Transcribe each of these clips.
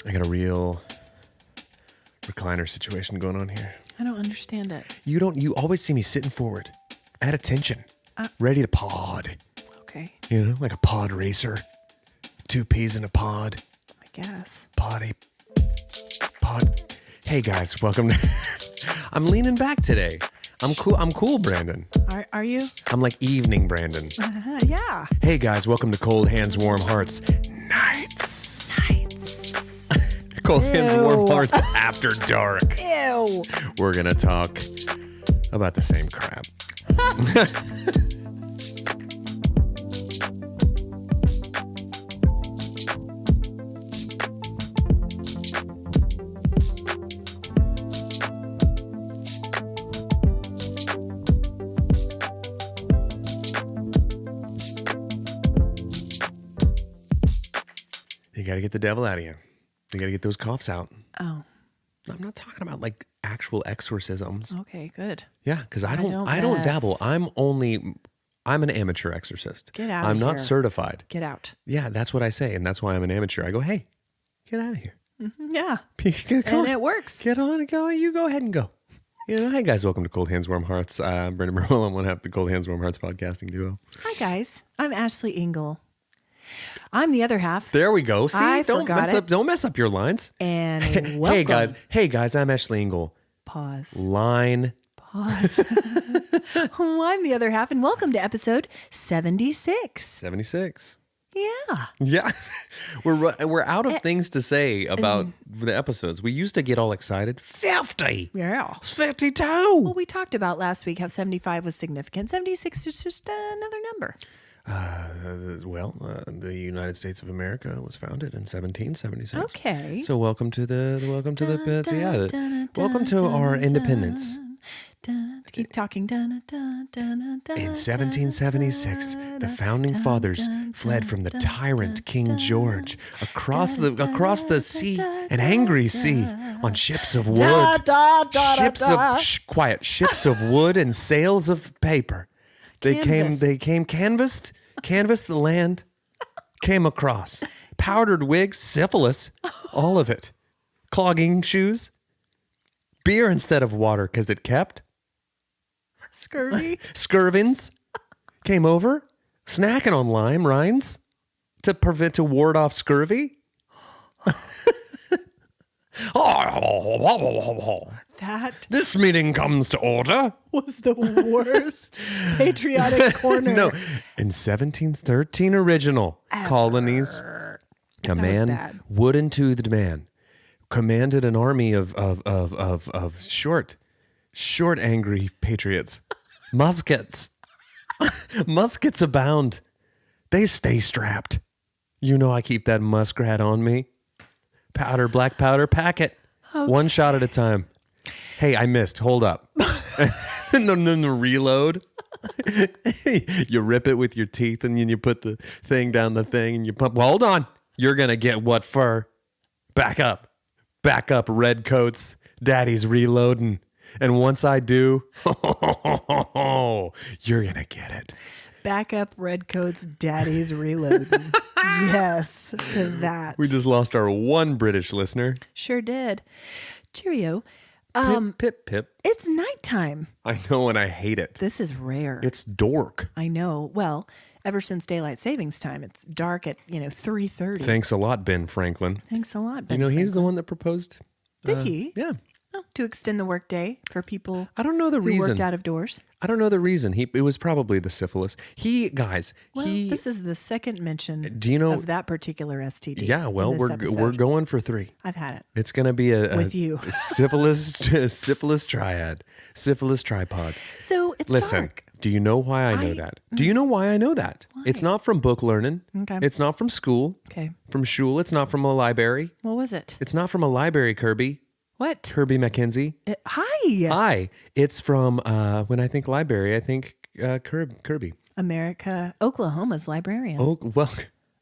I got a real recliner situation going on here. I don't understand it. You always see me sitting forward, at attention, ready to pod. Okay. You know, like a pod racer. 2 peas in a pod. I guess. Pod. Hey guys, welcome to... I'm leaning back today. I'm cool, Brandon. Are you? I'm like evening Brandon. Yeah. Hey guys, welcome to Cold Hands, Warm Hearts Nights. Cold Hands, Warm Hearts After Dark. Ew. We're going to talk about the same crap. You got to get the devil out of you. You got to get those coughs out. Oh. I'm not talking about like actual exorcisms. Okay, good. Yeah, because I don't dabble. I'm an amateur exorcist. Get out I'm of not here. certified. Get out. Yeah, that's what I say, and that's why I'm an amateur. I go, hey, get out of here. Yeah. Come And on. it works. Get on and go. You go ahead and go. You know, hey guys, welcome to Cold Hands, Warm Hearts. Brendan Birdwell, I'm one half the Cold Hands, Warm Hearts podcasting duo. Hi, guys. I'm Ashley Engle. I'm the other half. There we go. See, I don't forgot mess it. up. Don't mess up your lines. And welcome. Hey guys, I'm Ashley Engle. Pause. Line. Pause. I'm the other half, and welcome to episode 76. 76. Yeah. Yeah, we're out of things to say about the episodes. We used to get all excited. 50. Yeah. It's 52. Well, we talked about last week how 75 was significant. 76 is just another number. The United States of America was founded in 1776. Okay. So welcome to our independence. Keep talking. In 1776, the founding fathers fled from the tyrant King George across the sea, an angry sea, on ships of wood, ships of wood and sails of paper. They came canvassed the land, came across powdered wigs, syphilis, all of it, clogging shoes, beer instead of water because it kept. Scurvy. Scurvins came over, snacking on lime rinds to ward off scurvy. This meeting comes to order. Was the worst patriotic corner. No, in 1713 original colonies, a man wood-entoothed man commanded an army of short angry patriots. Muskets. Muskets abound. They stay strapped. You know I keep that muskrat on me. Black powder packet. Okay. One shot at a time. Hey, I missed. Hold up. No, reload. You rip it with your teeth and then you put the thing down the thing and you pump. Well, hold on. You're going to get what fur? Back up. Redcoats. Daddy's reloading. And once I do, you're going to get it. Back up, Redcoats, Daddy's reloading. Yes, to that. We just lost our one British listener. Sure did. Cheerio. Pip. It's nighttime. I know, and I hate it. This is rare. It's dork. I know. Well, ever since daylight savings time, it's dark at 3:30. Thanks a lot, Ben Franklin. Thanks a lot, Ben. He's the one that proposed. Did he? Yeah. Oh, to extend the workday for people. I don't know the reason. Who worked out of doors. I don't know the reason. It was probably the syphilis. This is the second mention. Of that particular STD? Yeah. Well, we're going for 3. I've had it. It's going to be with you. syphilis triad, syphilis tripod. So it's Listen, dark. Do you know why I know that? Do you know why I know that? Why? It's not from book learning. Okay. It's not from school. Okay. From shul. It's not from a library. What was it? It's not from a library, Kirby. What? Kirby McKenzie. Hi. It's from, when I think library, I think Kirby. Oklahoma's librarian. Well,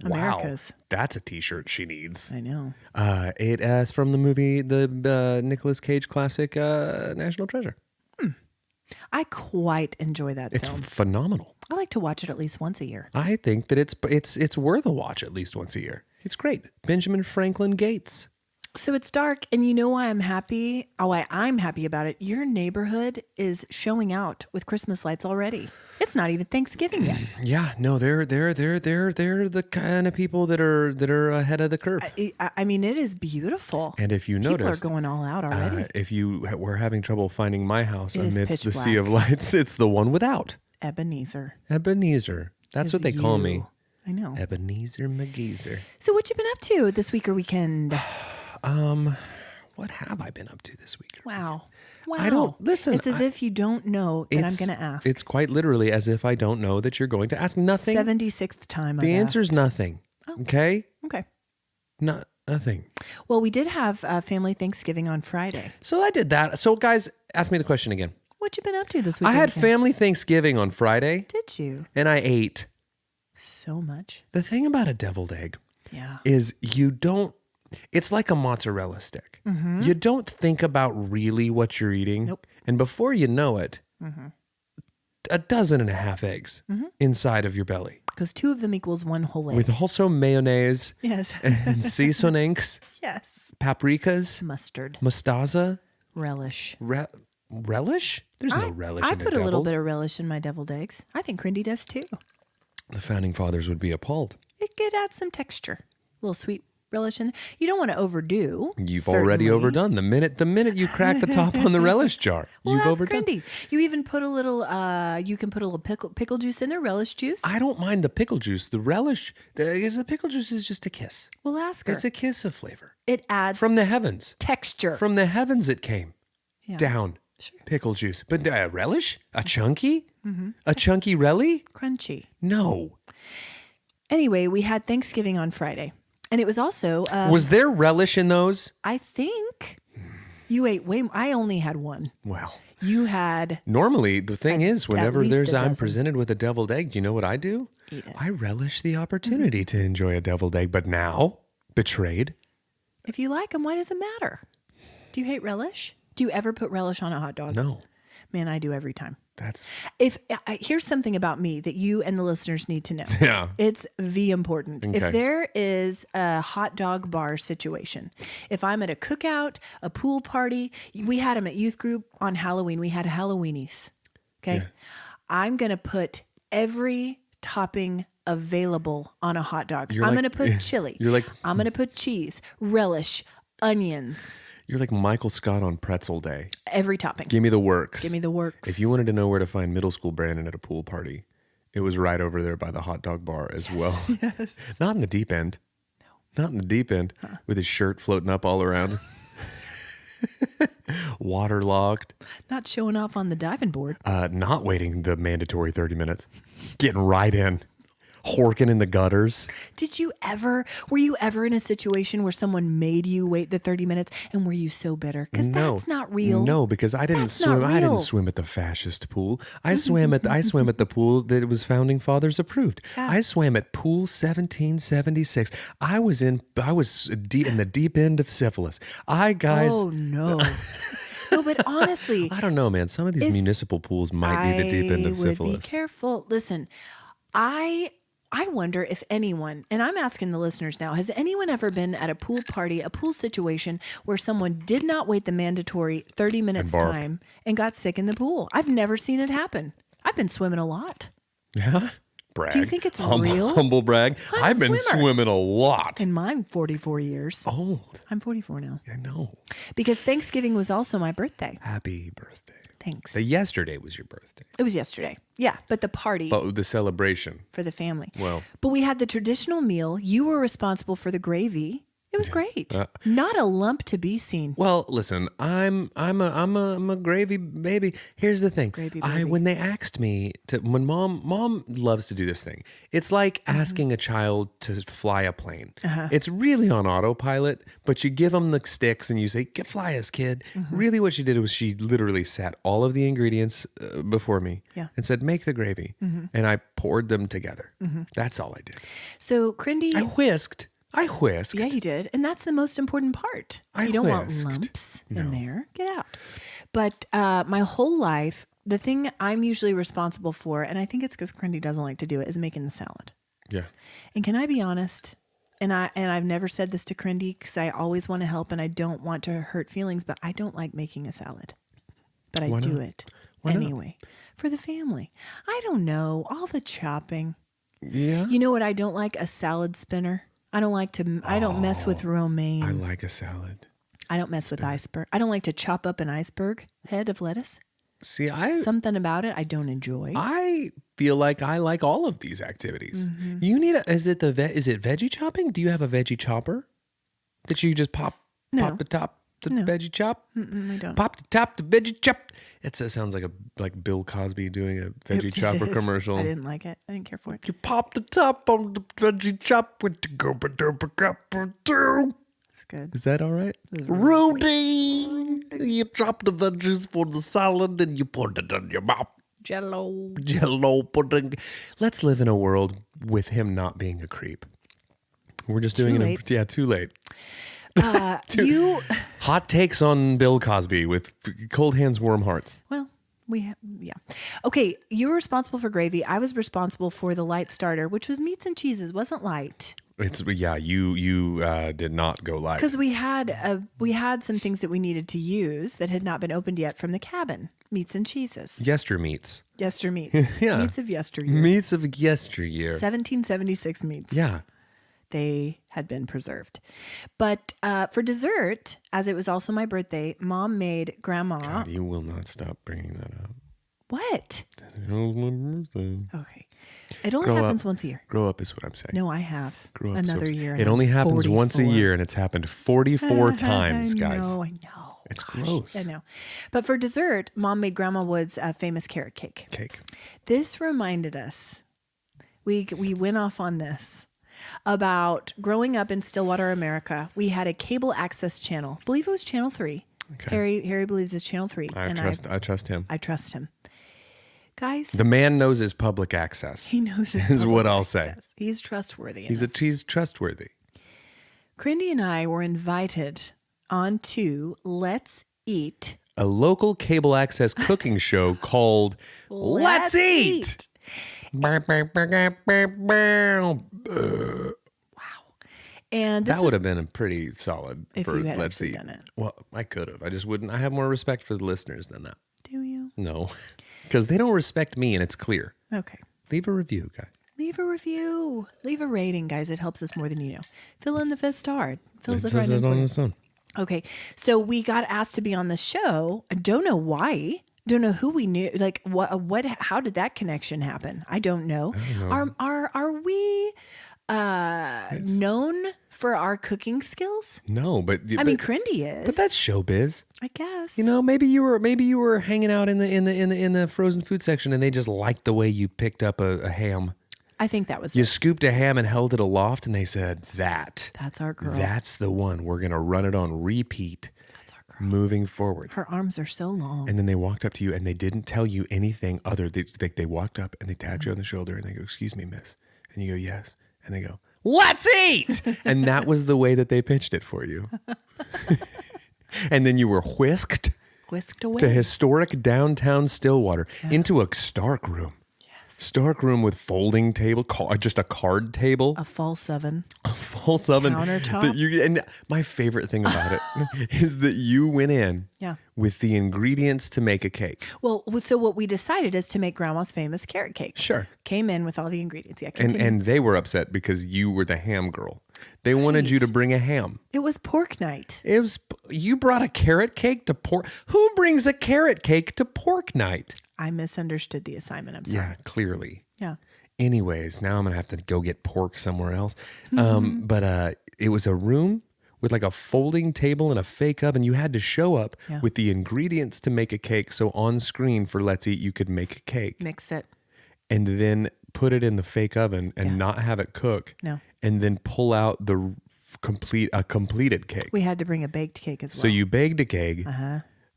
America's. Wow. That's a t-shirt she needs. I know. It is from the movie, the Nicolas Cage classic, National Treasure. I quite enjoy that film. It's phenomenal. I like to watch it at least once a year. I think that it's worth a watch at least once a year. It's great. Benjamin Franklin Gates. So it's dark, and you know why I'm happy? Oh, why I'm happy about it. Your neighborhood is showing out with Christmas lights already. It's not even Thanksgiving yet. Yeah, no, they're the kind of people that are ahead of the curve. I mean, it is beautiful. And if you People noticed, are going all out already. if you were having trouble finding my house It is amidst pitch the sea of lights, it's the one without. Ebenezer. Ebenezer. That's what they call me. I know. Ebenezer McGeezer. So what you been up to this week or weekend? What have I been up to this week? Wow. I don't listen. It's as if you don't know that I'm going to ask. It's quite literally as if I don't know that you're going to ask me. Nothing. 76th time. The answer is nothing. Oh. Okay. Okay. Nothing. Well, we did have family Thanksgiving on Friday. So I did that. So guys, ask me the question again. What you been up to this week? I had family Thanksgiving on Friday. Did you? And I ate so much. The thing about a deviled egg, yeah, is you don't. It's like a mozzarella stick. Mm-hmm. You don't think about really what you're eating. Nope. And before you know it, a dozen and a half eggs inside of your belly. Because 2 of them equals 1 whole egg. With also mayonnaise. Yes. And seasonings. Yes. Paprikas. Mustard. Mostaza. Relish. Relish? There's no relish in I put a little bit of relish in my deviled eggs. I think Crindy does too. The founding fathers would be appalled. It could add some texture. A little sweet relish in there. You don't want to overdo. You've already overdone. The minute you crack the top on the relish jar, well, you've ask overdone. Crindy. You even put a little, you can put a little pickle juice in there, relish juice. I don't mind the pickle juice. The relish, the pickle juice is just a kiss. Well, ask her. It's a kiss of flavor. It adds from the heavens. Texture. From the heavens it came down. Sure. Pickle juice. But relish? A chunky? Mm-hmm. A chunky relly? Crunchy. No. Anyway, we had Thanksgiving on Friday. And it was also... was there relish in those? I think you ate way more. I only had 1. Well... You had... Normally, the thing is, whenever I'm presented with a deviled egg, do you know what I do? Eat it. I relish the opportunity to enjoy a deviled egg. But now, betrayed. If you like them, why does it matter? Do you hate relish? Do you ever put relish on a hot dog? No. Man, I do every time. Here's something about me that you and the listeners need to know. Yeah. It's important. Okay. If there is a hot dog bar situation, if I'm at a cookout, a pool party, we had them at youth group on Halloween. We had Halloweenies. Okay. Yeah. I'm going to put every topping available on a hot dog. I'm going to put chili. I'm going to put cheese, relish, onions. You're like Michael Scott on Pretzel Day. Every topping. Give me the works. Give me the works. If you wanted to know where to find middle school Brandon at a pool party, it was right over there by the hot dog bar as well. Yes. Not in the deep end. No. Not in the deep end. Huh. With his shirt floating up all around. Waterlogged. Not showing off on the diving board. Not waiting the mandatory 30 minutes. Getting right in. Horking in the gutters. Were you ever in a situation where someone made you wait the 30 minutes and were you so bitter? Because that's not real. No, because I didn't swim. I didn't swim at the fascist pool. I swam at the pool that was founding fathers approved. Yeah. I swam at pool 1776. I was in the deep end of syphilis. Oh no. No, but honestly, I don't know, man. Some of these municipal pools might be the deep end of syphilis. Be careful. Listen, I wonder if anyone, and I'm asking the listeners now, has anyone ever been at a pool party, a pool situation where someone did not wait the mandatory 30 minutes time and got sick in the pool? I've never seen it happen. I've been swimming a lot. Yeah? Brag. Do you think it's real? Humble brag. I've been swimming a lot. And I'm 44 years. Old. I'm 44 now. I know. Because Thanksgiving was also my birthday. Happy birthday. Thanks. Yesterday was your birthday. It was yesterday. Yeah, but the party. But the celebration. For the family. Well. But we had the traditional meal. You were responsible for the gravy. It was great. Not a lump to be seen. Well, listen, I'm a gravy baby. Here's the thing. Gravy baby. When they asked me when mom loves to do this thing. It's like asking a child to fly a plane. Uh-huh. It's really on autopilot, but you give them the sticks and you say, "Fly us, kid." Mm-hmm. Really what she did was she literally sat all of the ingredients before me and said, "Make the gravy." Mm-hmm. And I poured them together. Mm-hmm. That's all I did. So, Crindy, I whisked. Yeah, you did. And that's the most important part. You don't want lumps in there. Get out. But my whole life, the thing I'm usually responsible for, and I think it's because Crindy doesn't like to do it, is making the salad. Yeah. And can I be honest? and I've never said this to Crindy because I always want to help and I don't want to hurt feelings, but I don't like making a salad. But I do it anyway for the family. I don't know, all the chopping. Yeah. You know what I don't like? A salad spinner. I don't mess with romaine. I like a salad. I don't mess with iceberg. I don't like to chop up an iceberg head of lettuce. See, something about it I don't enjoy. I feel like I like all of these activities. Mm-hmm. You need is it veggie chopping? Do you have a veggie chopper that you just pop the top the veggie chop? I don't. Pop the top the veggie chop. It sounds like Bill Cosby doing a veggie chopper commercial. I didn't like it. I didn't care for it. You pop the top on the veggie chop with the go-ba-do-ba-ga-ba-do. Good. Is that all right? Rudy, you chop the veggies for the salad and you put it in your mouth. Jello pudding. Let's live in a world with him not being a creep. We're just doing it. Too late. Hot takes on Bill Cosby with cold hands, warm hearts. Well, okay, you were responsible for gravy. I was responsible for the light starter, which was meats and cheeses. Wasn't light. You did not go live because we had some things that we needed to use that had not been opened yet from the cabin. Meats and cheeses. Yester meats. Yeah. Meats of yesteryear. 1776 meats. Yeah. They had been preserved. But for dessert, as it was also my birthday, Mom made Grandma. God, you will not stop bringing that up. What? It was my birthday. Okay. It only happens once a year. Grow up is what I'm saying. No, I have. Grow up another year. It only happens 44. Once a year, and it's happened 44 times, guys. I know. It's gross. I know. But for dessert, Mom made Grandma Wood's famous carrot cake. This reminded us, we went off on this, about growing up in Stillwater, America. We had a cable access channel. I believe it was Channel 3. Okay. Harry believes it's Channel 3. I trust him. I trust him. Guys. The man knows his public access. He knows his is what I'll access. say. He's trustworthy. He's trustworthy. Crindy and I were invited onto Let's Eat, a local cable access cooking show called Let's Eat. Wow. And that would have been a pretty solid if for you had Let's Eat. Done it. Well, I could have. I just wouldn't. I have more respect for the listeners than that. Do you? No, because they don't respect me, and it's clear. Okay. Leave a review, guys. Leave a review. Leave a rating, guys. It helps us more than you know. Fill in the fifth star. Fills it right in for you. Okay. So we got asked to be on the show. I don't know why. Don't know who we knew. Like what? How did that connection happen? I don't know. Are we known for our cooking skills? No, but I mean, Crindy is. But that's showbiz. I guess. You know, maybe you were hanging out in the frozen food section, and they just liked the way you picked up a ham. I think that was you scooped a ham and held it aloft, and they said that's our girl. That's the one. We're gonna run it on repeat. That's our girl. Moving forward. Her arms are so long. And then they walked up to you, and they didn't tell you anything other. They walked up and they tapped you on the shoulder, and they go, "Excuse me, miss," and you go, "Yes," and they go, "Let's eat!" And that was the way that they pitched it for you. And then you were whisked away to historic downtown Stillwater into a Stark room. Stark room with folding table, just a card table. A false oven. Countertop. And my favorite thing about it is that you went in with the ingredients to make a cake. Well, so what we decided is to make Grandma's famous carrot cake. Sure. Came in with all the ingredients. Yeah, and they were upset because you were the ham girl. They wanted you to bring a ham. It was pork night. You brought a carrot cake to pork. Who brings a carrot cake to pork night? I misunderstood the assignment. I'm sorry. Yeah, clearly. Yeah. Anyways, now I'm going to have to go get pork somewhere else. But it was a room with like a folding table and a fake oven. You had to show up with the ingredients to make a cake. So on screen for Let's Eat, you could make a cake. Mix it. And then put it in the fake oven and not have it cook. No. And then pull out a completed cake. We had to bring a baked cake as well. So you baked a cake,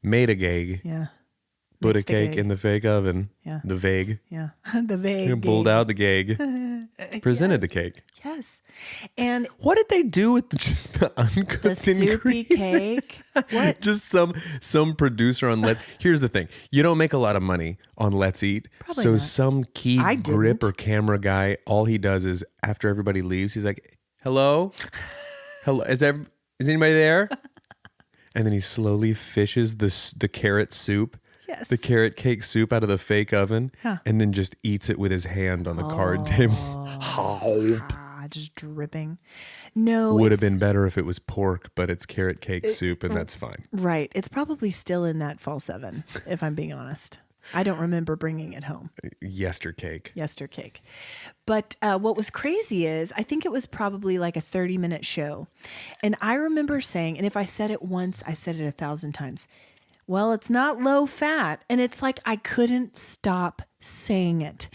made a cake. Yeah. Put a cake in the fake oven. Yeah. The vague. Yeah. The vague. Pulled out the gag. Presented the cake. Yes. And what did they do with just the uncooked the soupy cake? What? Just some producer on Here's the thing. You don't make a lot of money on Let's Eat. Probably not. Some key grip or camera guy, all he does is after everybody leaves, he's like, Hello? Hello? Is anybody there? And then he slowly fishes the carrot soup. Yes. The carrot cake soup out of the fake oven, and then just eats it with his hand on the card table. Just dripping. No. Would have been better if it was pork, but it's carrot cake soup, and that's fine. Right. It's probably still in that fall 7, if I'm being honest. I don't remember bringing it home. Yester cake. But what was crazy is I think it was probably like a 30-minute show. And I remember saying, and if I said it once, I said it 1,000 times. Well, it's not low fat. And it's like I couldn't stop saying it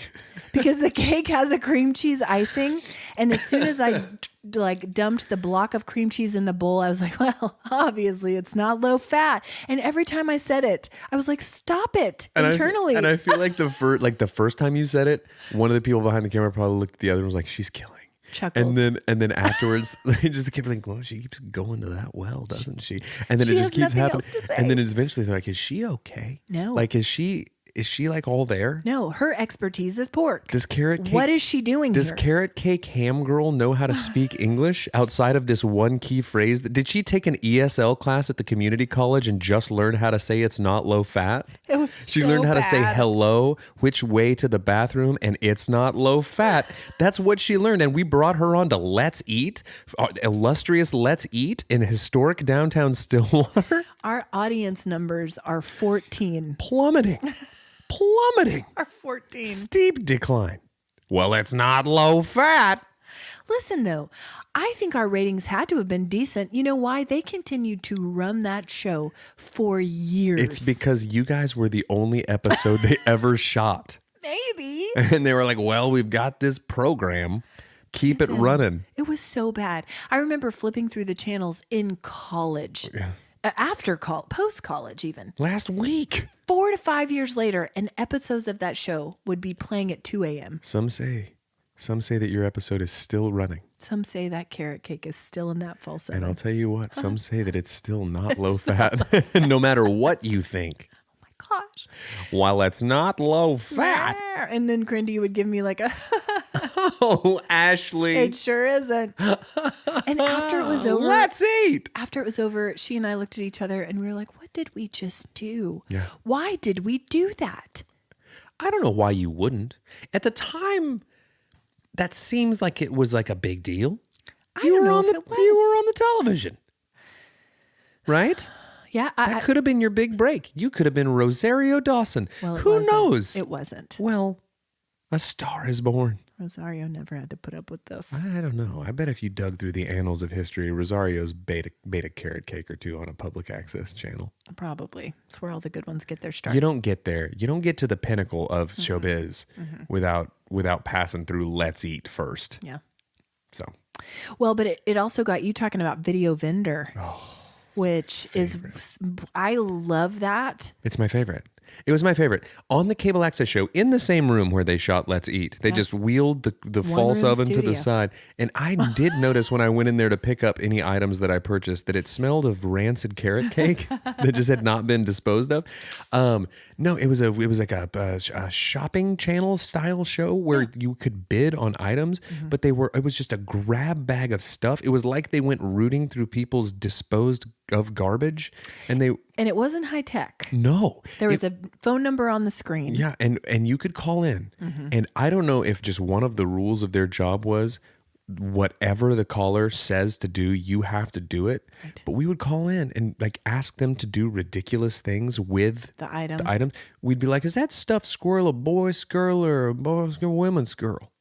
because the cake has a cream cheese icing. And as soon as I dumped the block of cream cheese in the bowl, I was like, well, obviously it's not low fat. And every time I said it, I was like, stop it internally. I feel like the first time you said it, one of the people behind the camera probably looked at the other and was like, she's killing. Chuckled. And then afterwards, they just kept like, well, she keeps going to that well, doesn't she? And then She it just has keeps nothing happening. else to say. And then it's eventually they're like, is she okay? No. Like, is she like all there? No, her expertise is pork. Does carrot cake? What is she doing Does here? carrot cake ham girl know how to speak English outside of this one key phrase? Did she take an ESL class at the community college and just learn how to say it's not low fat? It was She so learned how to say bad. hello, which way to the bathroom, and it's not low fat. That's what she learned. And we brought her on to Let's Eat, illustrious Let's Eat in historic downtown Stillwater. Our audience numbers are 14. Plummeting. Are 14. Steep decline. Well, it's not low fat. Listen, though, I think our ratings had to have been decent. You know why? They continued to run that show for years. It's because you guys were the only episode they ever shot. Maybe. And they were like, well, we've got this program. Keep it running. It was so bad. I remember flipping through the channels in college. After post-college even. Last week. 4 to 5 years later, and episodes of that show would be playing at 2 a.m. Some say that your episode is still running. Some say that carrot cake is still in that fall 7. And I'll tell you what, some say that it's still not low fat, no matter what you think. Oh my gosh. While it's not low fat. And then Grindy would give me like a, Oh, Ashley. it sure isn't. And after it was over, Let's eat. After it was over, she and I looked at each other and we were like, what did we just do? Yeah. Why did we do that? I don't know why you wouldn't. At the time, that seems like it was like a big deal. I don't know if it was. You were on the television. Right? Yeah. That could have been your big break. You could have been Rosario Dawson. Well, Who wasn't. knows? It wasn't. Well, a star is born. Rosario never had to put up with this. I don't know. I bet if you dug through the annals of history, Rosario's bait a carrot cake or two on a public access channel. Probably. It's where all the good ones get their start. You don't get there. You don't get to the pinnacle of showbiz without passing through Let's Eat first. Yeah. So. Well, but it also got you talking about Video Vendor, which is, I love that. It's my favorite. It was my favorite. On the cable access show, in the same room where they shot Let's Eat, they just wheeled the false oven to the side. And I did notice when I went in there to pick up any items that I purchased that it smelled of rancid carrot cake that just had not been disposed of. No, it was like a shopping channel style show where you could bid on items, but it was just a grab bag of stuff. It was like they went rooting through people's disposed of garbage, and it wasn't high tech. No. There was a phone number on the screen. Yeah, and you could call in. And I don't know if just one of the rules of their job was whatever the caller says to do, you have to do it. Right. But we would call in and like ask them to do ridiculous things with the item. We'd be like, is that stuffed squirrel a boy's girl or a woman's girl?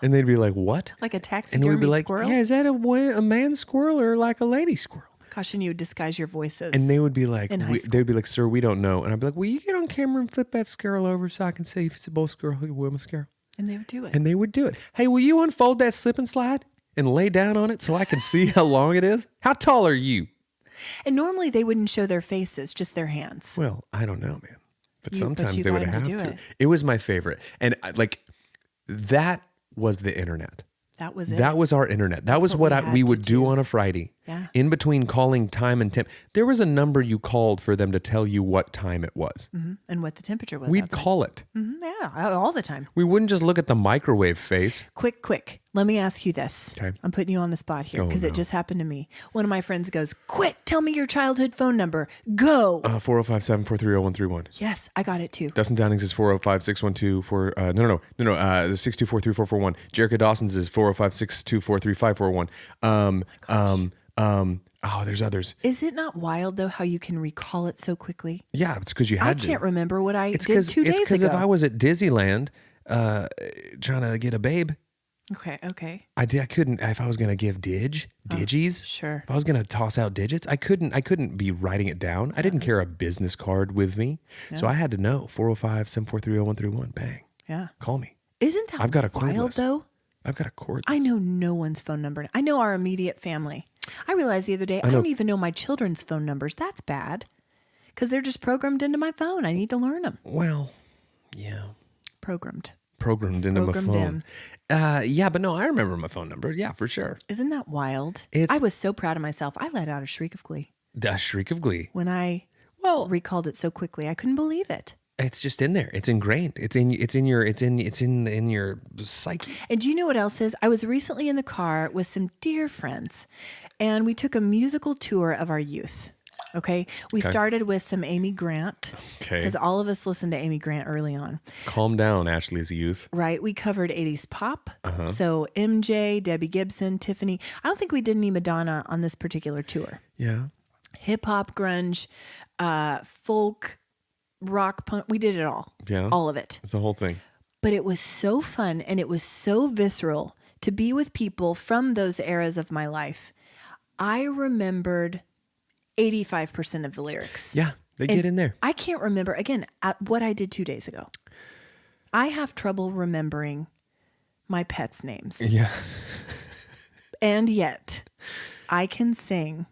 And they'd be like, what? Like a taxidermied and we'd be like, squirrel? yeah, is that a man squirrel or like a lady squirrel? Caution, you would disguise your voices. And they would be like, they'd be like, sir, we don't know. And I'd be like, will you get on camera and flip that squirrel over so I can see if it's a boy squirrel or a woman squirrel? And they would do it. And they would do it. Hey, will you unfold that slip and slide and lay down on it so I can see how long it is? How tall are you? And normally they wouldn't show their faces, just their hands. Well, I don't know, man. But sometimes you they would got 'em have to do to. it. It was my favorite. And that was the internet. That was it. That was our internet. That was what we we had would to do do. on a Friday. Yeah. In between calling time and temp, there was a number you called for them to tell you what time it was. Mm-hmm. And what the temperature was. We'd outside. call it. Mm-hmm. Yeah, all the time. We wouldn't just look at the microwave face. Quick. Let me ask you this. Okay. I'm putting you on the spot here Oh, because no. it just happened to me. One of my friends goes, quick, tell me your childhood phone number. Go. 405-743-0131. Yes, I got it too. Dustin Downing's is 405-612-4... No. The 624-3441. Jerica Dawson's is 405-624-3541. Oh, there's others. Is it not wild, though, how you can recall it so quickly? Yeah, it's because you had to. I can't remember what I did 2 days ago. It's because if I was at Disneyland trying to get a babe, Okay. I couldn't. If I was gonna give digis, Sure. If I was gonna toss out digits, I couldn't be writing it down. I didn't carry a business card with me, so I had to know 405-743-0131. Bang. Yeah. Call me. Isn't that I've got a wild, cordless. though? I've got a cordless. I know no one's phone number. I know our immediate family. I realized the other day I don't even know my children's phone numbers. That's bad because they're just programmed into my phone. I need to learn them. Well, yeah. Programmed Into my phone. in. Yeah, but no, I remember my phone number. Yeah, for sure. Isn't that wild? It's- I was so proud of myself. I let out a shriek of glee A shriek of glee. when I recalled it so quickly. I couldn't believe it. It's just in there. It's ingrained. It's in your psyche. And do you know what else is? I was recently in the car with some dear friends, and we took a musical tour of our youth. Okay. We started with some Amy Grant. Okay. Because all of us listened to Amy Grant early on. Calm down, Ashley's youth. Right. We covered 80s pop. So MJ, Debbie Gibson, Tiffany. I don't think we did any Madonna on this particular tour. Yeah. Hip hop, grunge, folk, rock, punk. We did it all. Yeah. All of it. It's the whole thing. But it was so fun and it was so visceral to be with people from those eras of my life. I remembered 85% of the lyrics. Yeah. They get in there. I can't remember, again, what I did 2 days ago. I have trouble remembering my pets' names. Yeah. And yet, I can sing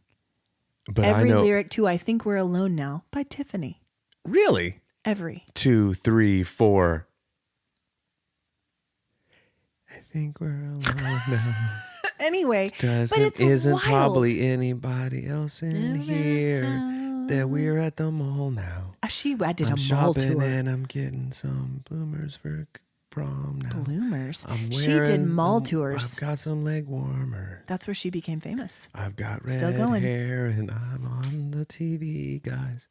But every I know. lyric to I Think We're Alone Now by Tiffany. Really? Every. 2, 3, 4. I think we're alone now. Anyway, but it's Isn't wild. probably anybody else in here that we're at the mall now. I did I'm a mall shopping tour. and I'm getting some bloomers for prom now. Bloomers. I'm She did wearing mall them- tours. I've got some leg warmers. That's where she became famous. I've got red Still going. hair and I'm on the TV, guys.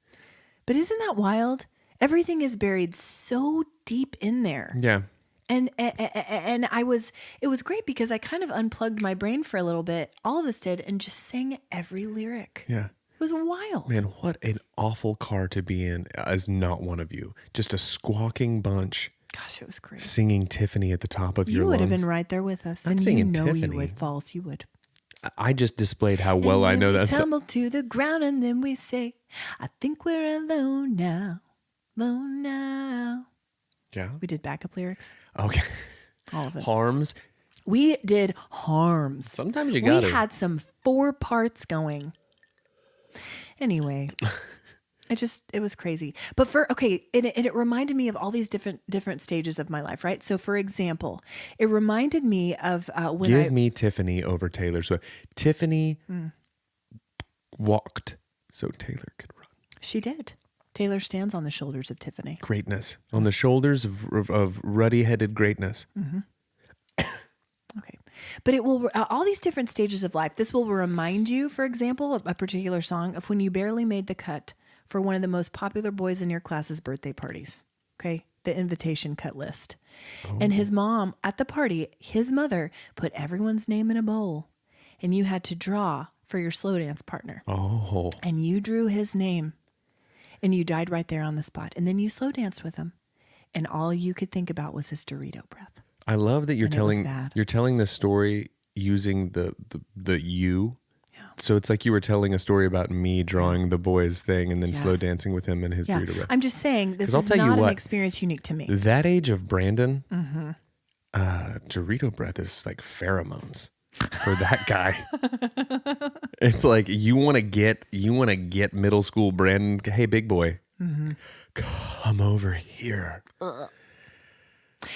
But isn't that wild? Everything is buried so deep in there. Yeah. And it was great because I kind of unplugged my brain for a little bit. All of us did, and just sang every lyric. Yeah. It was wild. Man, what an awful car to be in as not one of you. Just a squawking bunch Gosh, it was great. singing Tiffany at the top of your You would have lungs. been right there with us. Not And you singing know Tiffany. you would, False. You would. I just displayed how well I know we that. tumble to the ground and then we say, I think we're alone now. Alone now. Yeah. We did backup lyrics. Okay. All of it. Harms. We did harms. Sometimes you got We to. had some 4 parts going. Anyway, it was crazy. But it reminded me of all these different stages of my life, right? So for example, it reminded me of when Give me Tiffany over Taylor Swift. Tiffany walked so Taylor could run. She did. Taylor stands on the shoulders of Tiffany. Greatness. On the shoulders of ruddy-headed greatness. Okay. But it will, all these different stages of life, this will remind you, for example, of a particular song of when you barely made the cut for one of the most popular boys in your class's birthday parties. Okay. The invitation cut list. And his mom at the party, his mother put everyone's name in a bowl and you had to draw for your slow dance partner. Oh. And you drew his name and you died right there on the spot. And then you slow danced with him. And all you could think about was his Dorito breath. I love that And it was bad. you're telling this story using the you. Yeah. So it's like you were telling a story about me drawing the boy's thing and then Yeah. slow dancing with him and his Yeah. burrito breath. I'm just saying this 'Cause I'll is tell you not an what, experience unique to me. That age of Brandon, Dorito breath is like pheromones for that guy. It's like you want to get middle school Brandon. Hey, big boy, come over here.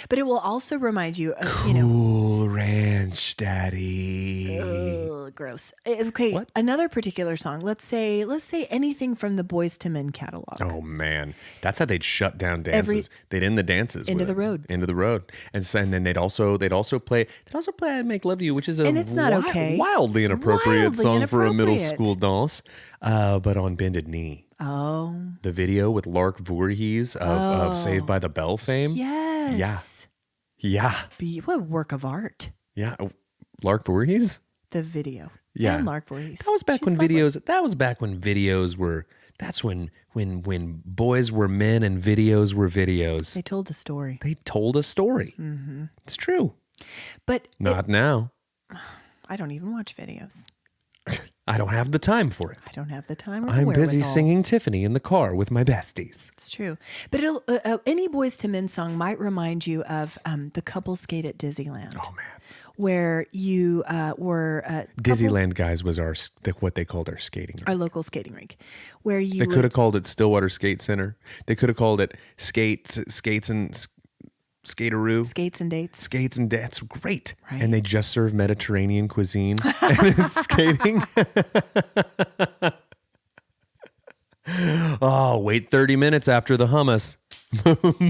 But it will also remind you of, Cool Ranch Daddy. Ugh, gross. Okay, What? another particular song. Let's say anything from the Boys to Men catalog. Oh man, that's how they'd shut down dances. They'd end the dances. Into with the it. Road. Into the Road, and then they'd also play "I Make Love to You," which is a And it's not okay. wildly inappropriate Wildly song for a middle inappropriate. school dance. But on Bended Knee, the video with Lark Voorhees of Saved by the Bell fame. Yes. Yeah. What a work of art. Yeah. Oh, Lark Voorhees? The video. Yeah. And Lark Voorhees. That was back when videos were that's when boys were men and videos were videos. They told a story. They told a story. Mm-hmm. It's true. But Not now. I don't even watch videos. I don't have the time for it. I don't have the time or the I'm busy wherewithal. singing Tiffany in the car with my besties. It's true. But any Boys to Men song might remind you of the couple skate at Disneyland. Oh man. Where you were Disneyland guys was what they called our skating rink. our local skating rink, where you They could have called it Stillwater Skate Center. They could have called it Skates and Skateroo. Skates and Dates. Skates and Dates, great. Right. And they just serve Mediterranean cuisine and it's skating. Oh, wait 30 minutes after the hummus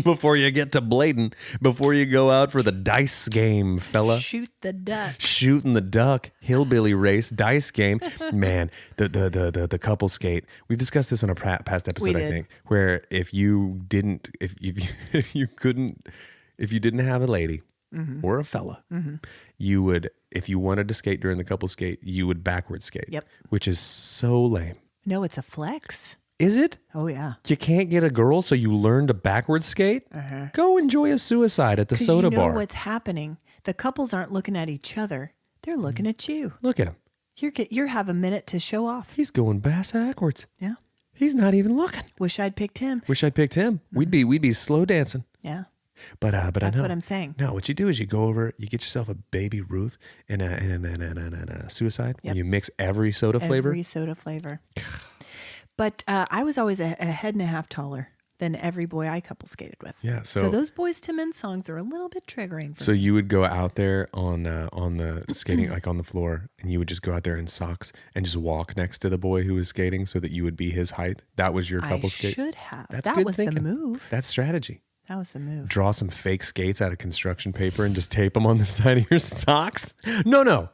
before you get to Bladen, before you go out for the dice game, fella. Shoot the duck. Shooting the duck, hillbilly race, dice game. Man, the couple skate. We've discussed this on a past episode, We I did. think, where if you didn't have a lady or a fella, you would, if you wanted to skate during the couple skate, you would backwards skate. Yep. Which is so lame. No, it's a flex. Is it? Oh, yeah. You can't get a girl, so you learn to backwards skate? Go enjoy a suicide at the Because soda you know bar. what's happening. The couples aren't looking at each other. They're looking at you. Look at him. You have a minute to show off. He's going backwards. Yeah. He's not even looking. Wish I'd picked him. Wish I'd picked him. We'd be slow dancing. Yeah. But I That's know. what I'm saying. No, what you do is you go over, you get yourself a Baby Ruth and a suicide, Yep. and you mix every soda flavor. Every soda flavor. But I was always a head and a half taller than every boy I couple skated with. Yeah, So those Boys to Men songs are a little bit triggering for So me. you would go out there on the skating, like on the floor, and you would just go out there in socks and just walk next to the boy who was skating so that you would be his height. That was your couple I skate. should have. That's That good was thinking. the move. That's strategy. That was the move. Draw some fake skates out of construction paper and just tape them on the side of your socks. No.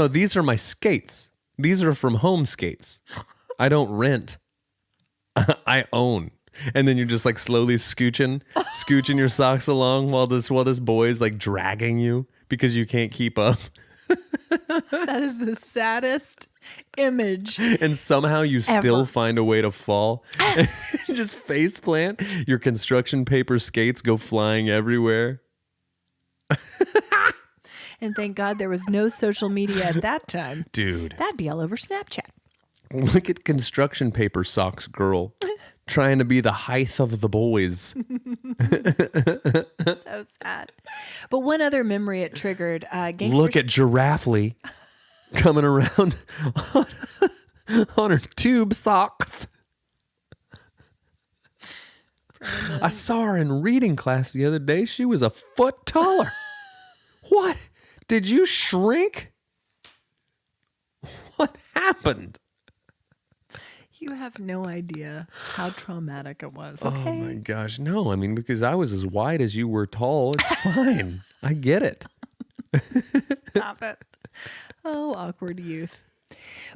These are my skates. These are from Home Skates. I don't rent. I own. And then you're just like slowly scooching your socks along while this boy's like dragging you because you can't keep up. That is the saddest image. And somehow you still Ever. find a way to fall. Just face plant. Your construction paper skates go flying everywhere. And thank God there was no social media at that time. Dude. That'd be all over Snapchat. Look at construction paper socks girl trying to be the height of the boys. So sad. But one other memory it triggered. Gangsters. Look at Giraffe Lee coming around on her tube socks. I saw her in reading class the other day. She was a foot taller. What? Did you shrink? What happened? You have no idea how traumatic it was. Oh Okay. my gosh. No, I mean, because I was as wide as you were tall. It's fine. I get it. Stop it. Oh, awkward youth.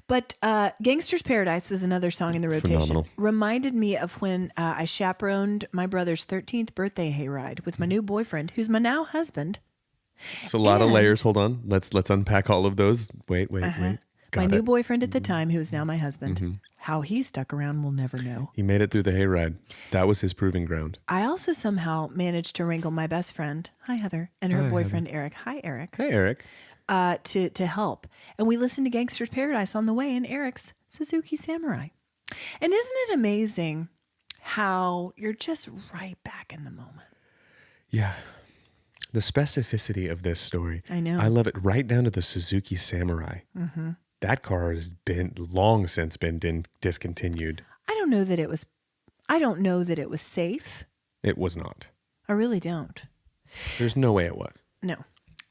But Gangster's Paradise was another song in the rotation. Phenomenal. Reminded me of when I chaperoned my brother's 13th birthday hayride with my new boyfriend, who's my now husband. It's a lot of And- layers. Hold on. Let's unpack all of those. Wait. My Got new it. boyfriend at the time, who is now my husband. How he stuck around, we'll never know. He made it through the hayride. That was his proving ground. I also somehow managed to wrangle my best friend, hi Heather, and her boyfriend Eric, hi Eric, Hey, Eric. to help. And we listened to Gangster's Paradise on the way in Eric's Suzuki Samurai. And isn't it amazing how you're just right back in the moment? Yeah. The specificity of this story. I know. I love it right down to the Suzuki Samurai. Mm-hmm. That car has been long since been discontinued. I don't know that it was safe. It was not. I really don't. There's no way it was. No.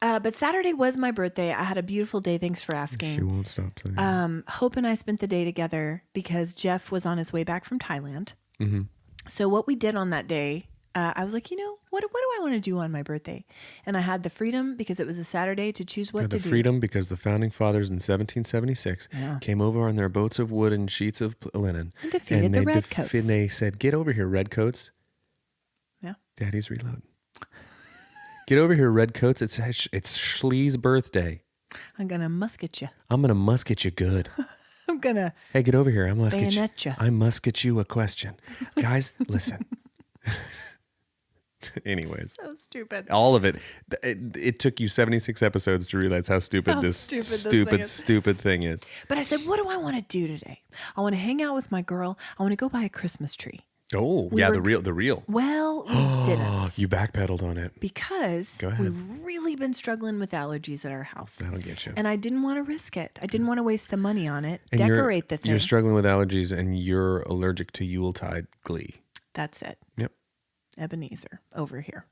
But Saturday was my birthday. I had a beautiful day. Thanks for asking. She won't stop saying Hope and I spent the day together because Jeff was on his way back from Thailand. Mm-hmm. So what we did on that day, I was like, what do I want to do on my birthday? And I had the freedom because it was a Saturday to choose what to do. The freedom because the founding fathers in 1776 came over on their boats of wood and sheets of linen. And defeated the Redcoats. And they said, get over here, Redcoats. Yeah. Daddy's reloading. Get over here, Redcoats. It's Schlee's birthday. I'm going to musket you. I'm going to musket you good. I'm going to Hey, get over here. I musket bayonet you. I musket you a question. Guys, listen. Anyways. So stupid. All of it. It took you 76 episodes to realize how stupid this stupid thing is. But I said, what do I want to do today? I want to hang out with my girl. I want to go buy a Christmas tree. Oh, the real. Well, we didn't. You backpedaled on it. Because we've really been struggling with allergies at our house. That'll get you. And I didn't want to risk it. I didn't want to waste the money on it. And Decorate the thing. You're struggling with allergies and you're allergic to Yuletide glee. That's it. Yep. Ebenezer over here.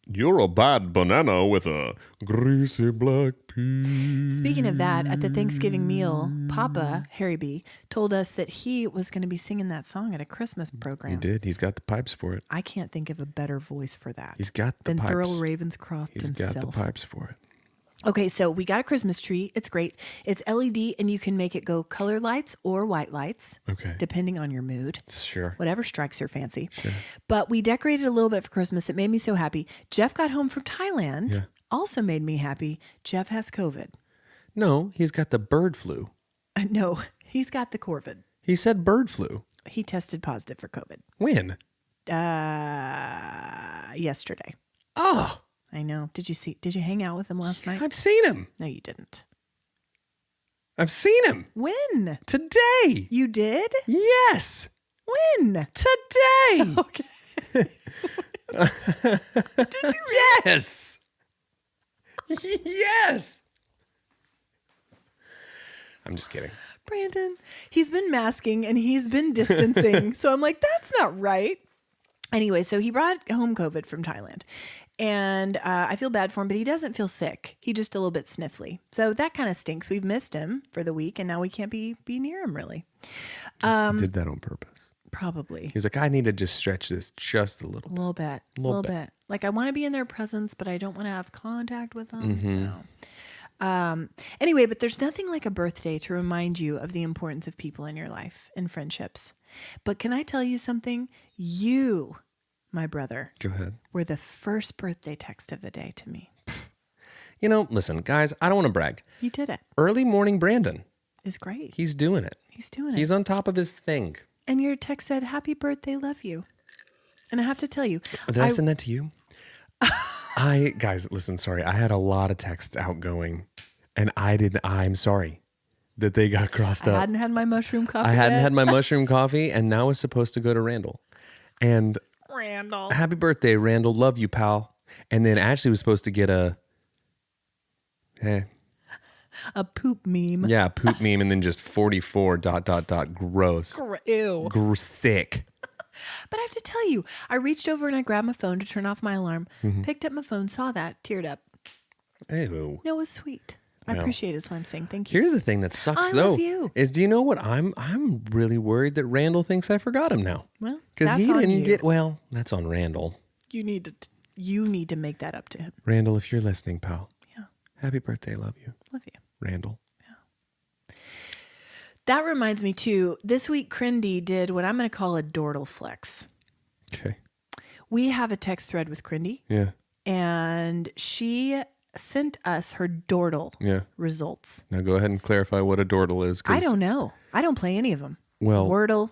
You're a bad banana with a greasy black pea. Speaking of that, at the Thanksgiving meal, Papa, Harry B., told us that he was going to be singing that song at a Christmas program. He did. He's got the pipes for it. I can't think of a better voice for that. He's got the pipes. Than Thurl Ravenscroft himself. He's got the pipes for it. Okay, so we got a Christmas tree. It's great. It's LED, and you can make it go color lights or white lights. Okay. Depending on your mood. Sure. Whatever strikes your fancy. Sure. But we decorated a little bit for Christmas. It made me so happy. Jeff got home from Thailand. Yeah. Also made me happy. Jeff has COVID. No, he's got the bird flu. No, he's got the Corvid. He said bird flu. He tested positive for COVID. When? Yesterday. Oh. I know. Did you hang out with him last night? I've seen him. No, you didn't. I've seen him. When? Today. You did? Yes. When? Today. Okay. Did you really? Yes. Yes. I'm just kidding. Brandon, he's been masking and he's been distancing. So I'm like, that's not right. Anyway, so he brought home COVID from Thailand. And I feel bad for him, but he doesn't feel sick. He's just a little bit sniffly. So that kind of stinks. We've missed him for the week, and now we can't be near him, really. Did that on purpose. Probably. He was like, I need to just stretch this just a little bit. A little bit. Like, I want to be in their presence, but I don't want to have contact with them. Mm-hmm. So, anyway, but there's nothing like a birthday to remind you of the importance of people in your life and friendships. But can I tell you something? You, my brother, go ahead, were the first birthday text of the day to me. Listen, guys, I don't want to brag. You did it. Early morning Brandon is great. He's doing it. He's on top of his thing. And your text said, "Happy birthday, love you." And I have to tell you, did I send that to you? Guys, listen, sorry. I had a lot of texts outgoing, and I'm sorry that they got crossed up. I hadn't had my mushroom coffee. Had my mushroom coffee, and now it's supposed to go to Randall. And Randall, happy birthday, Randall. Love you, pal. And then Ashley was supposed to get a poop meme. Yeah, a poop meme, and then just 44 ... Gross. Ew. Sick. But I have to tell you, I reached over and I grabbed my phone to turn off my alarm, picked up my phone, saw that, teared up. Ew. It was sweet. I appreciate it, so I'm saying thank you. Here's the thing that sucks, I love you. is do you know what? I'm really worried that Randall thinks I forgot him now. Well, because he didn't get, that's on Randall. You need to make that up to him. Randall, if you're listening, pal. Yeah. Happy birthday. Love you. Love you. Randall. Yeah. That reminds me too, this week Crindy did what I'm going to call a dordle flex. Okay. We have a text thread with Crindy. Yeah. And she sent us her dordle results. Now go ahead and clarify what a dordle is. I don't know. I don't play any of them. Well, Wordle,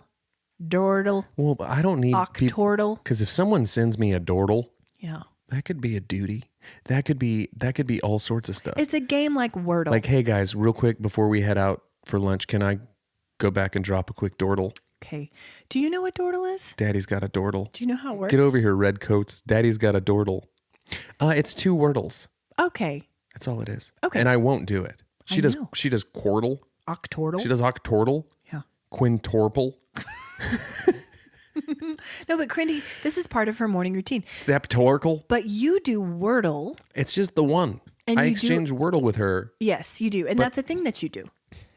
dordle. Well, but I don't need octordle. Because if someone sends me a dordle, yeah, that could be a duty. That could be all sorts of stuff. It's a game like Wordle. Like, hey guys, real quick before we head out for lunch, can I go back and drop a quick dordle? Okay. Do you know what dordle is? Daddy's got a dordle. Do you know how it works? Get over here, Redcoats. Daddy's got a dordle. It's 2 wordles. Okay. That's all it is. Okay. And I won't do it. She does quartle. Octordle. She does octordle. Yeah. Quintorple. No, but Crindy, this is part of her morning routine. Septorkel. But you do Wordle. It's just the one. And I exchange Wordle with her. Yes, you do. And that's a thing that you do.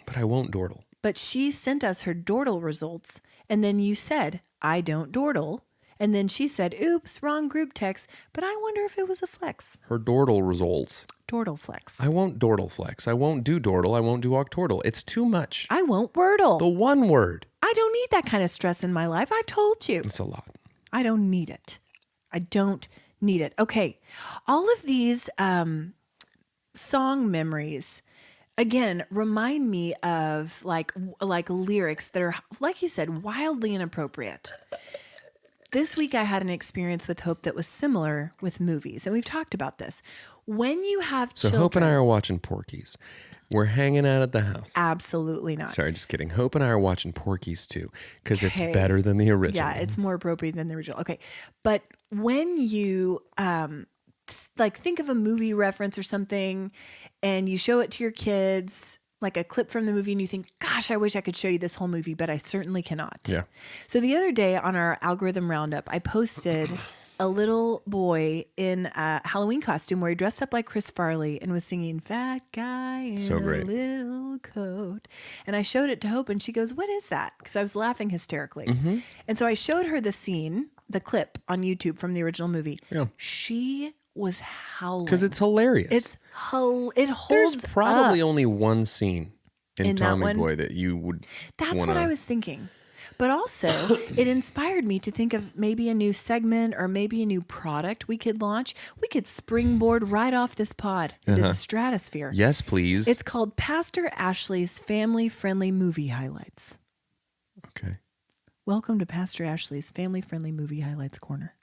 But I won't dawdle. But she sent us her Dordle results. And then you said, I don't Dordle. And then she said, oops, wrong group text. But I wonder if it was a flex. Her dawdle results. Dordle flex. I won't dawdle flex. I won't do dawdle. I won't do octordle. It's too much. I won't Wordle. The one word. I don't need that kind of stress in my life. I've told you. It's a lot. I don't need it. I don't need it. Okay. All of these song memories, again, remind me of like lyrics that are, like you said, wildly inappropriate. This week I had an experience with Hope that was similar with movies, and we've talked about this. When you have children... So Hope and I are watching Porky's. We're hanging out at the house. Absolutely not. Sorry, just kidding. Hope and I are watching Porky's too, because it's better than the original. Yeah, it's more appropriate than the original. Okay, but when you... like think of a movie reference or something and you show it to your kids, like a clip from the movie, and you think, gosh, I wish I could show you this whole movie, but I certainly cannot. Yeah. So the other day on our algorithm roundup, I posted a little boy in a Halloween costume where he dressed up like Chris Farley and was singing Fat Guy in a Little Coat. And I showed it to Hope and she goes, what is that? Because I was laughing hysterically. Mm-hmm. And so I showed her the scene, the clip on YouTube from the original movie. Yeah. She was howling. Because it's hilarious. It holds There's probably up. only one scene in Tommy Boy that you would That's what I was thinking. But also, it inspired me to think of maybe a new segment or maybe a new product we could launch. We could springboard right off this pod into the stratosphere. Yes, please. It's called Pastor Ashley's Family-Friendly Movie Highlights. Okay. Welcome to Pastor Ashley's Family-Friendly Movie Highlights Corner.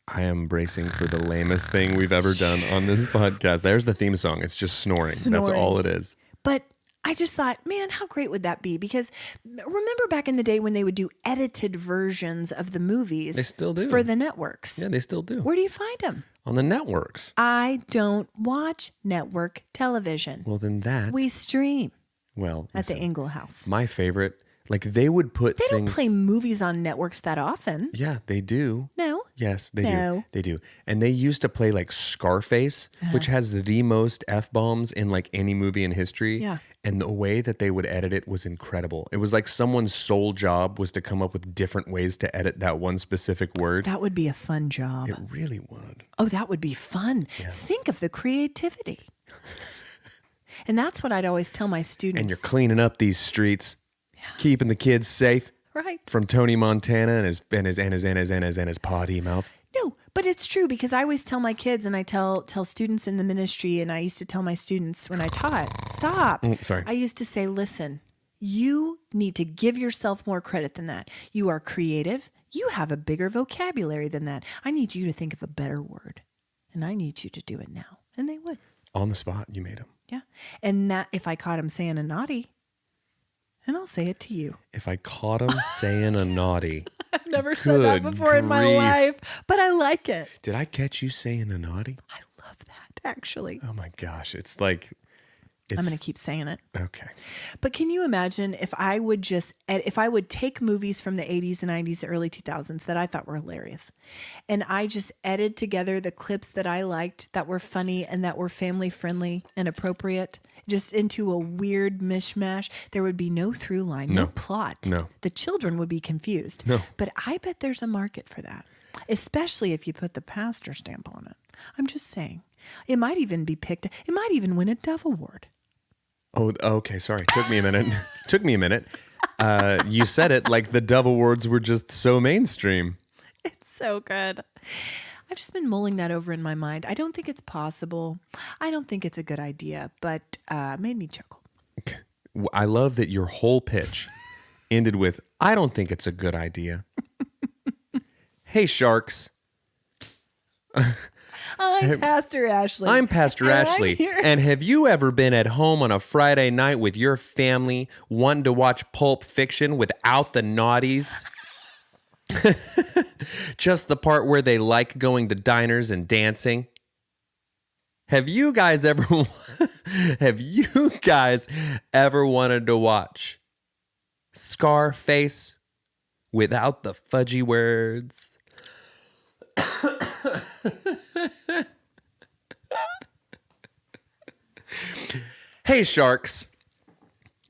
I am bracing for the lamest thing we've ever done on this podcast. There's the theme song. It's just snoring. That's all it is. But I just thought, man, how great would that be? Because remember back in the day when they would do edited versions of the movies? They still do. For the networks. Yeah, they still do. Where do you find them? On the networks. I don't watch network television. Well, then that. We stream. Well, at the Engle house. My favorite, like they would put They things. don't play movies on networks that often. Yeah, they do. No. Yes, they do. They do. And they used to play like Scarface, which has the most F-bombs in like any movie in history. Yeah. And the way that they would edit it was incredible. It was like someone's sole job was to come up with different ways to edit that one specific word. That would be a fun job. It really would. Oh, that would be fun. Yeah. Think of the creativity. And that's what I'd always tell my students. And you're cleaning up these streets, keeping the kids safe. Right. From Tony Montana and his potty mouth. No, but it's true because I always tell my kids and I tell students in the ministry, and I used to tell my students when I taught, stop. Sorry. I used to say, listen, you need to give yourself more credit than that. You are creative. You have a bigger vocabulary than that. I need you to think of a better word, and I need you to do it now. And they would. On the spot, you made them. Yeah. And that if I caught him saying a naughty, and I'll say it to you. If I caught him saying a naughty. I've never said that before in my life, but I like it. Did I catch you saying a naughty? I love that, actually. Oh my gosh. It's like... I'm going to keep saying it. Okay. But can you imagine if I would take movies from the 80s and 90s, early 2000s that I thought were hilarious, and I just edited together the clips that I liked that were funny and that were family friendly and appropriate, just into a weird mishmash. There would be no through line, no plot. No. The children would be confused. No. But I bet there's a market for that, especially if you put the pastor stamp on it. I'm just saying. It might even be picked. It might even win a Dove Award. Oh, okay. Sorry. Took me a minute. You said it like the Dove Awards were just so mainstream. It's so good. I've just been mulling that over in my mind. I don't think it's possible. I don't think it's a good idea, but made me chuckle. Okay. I love that your whole pitch ended with, I don't think it's a good idea. Hey, sharks. I'm Pastor Ashley. I'm Pastor Ashley. And have you ever been at home on a Friday night with your family wanting to watch Pulp Fiction without the naughties? Just the part where they like going to diners and dancing? Have you guys ever wanted to watch Scarface without the fudgy words. Hey, sharks.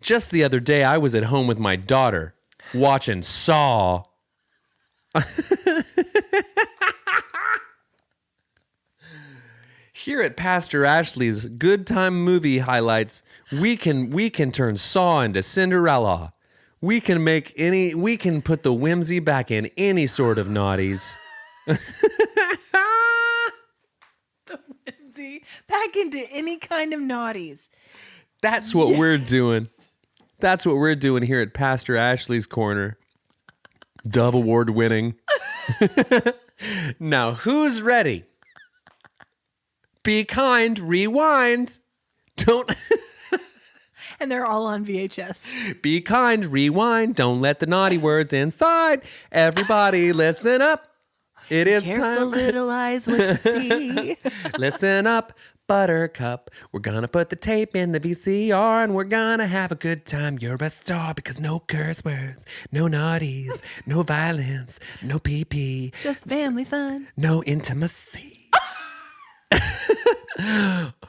Just the other day, I was at home with my daughter watching Saw. Here at Pastor Ashley's Good Time Movie Highlights, we can turn Saw into Cinderella. We can put the whimsy back in any sort of naughties. The whimsy back into any kind of naughties. That's what we're doing. That's what we're doing here at Pastor Ashley's Corner. Dove Award winning. Now, who's ready? Be kind, rewind. Don't. And they're all on VHS. Be kind, rewind. Don't let the naughty words inside. Everybody, listen up. It is Careful, time. little eyes, what you see. Listen up, Buttercup. We're gonna put the tape in the VCR and we're gonna have a good time. You're a star because no curse words, no naughties, no violence, no pee-pee. Just family fun. No intimacy.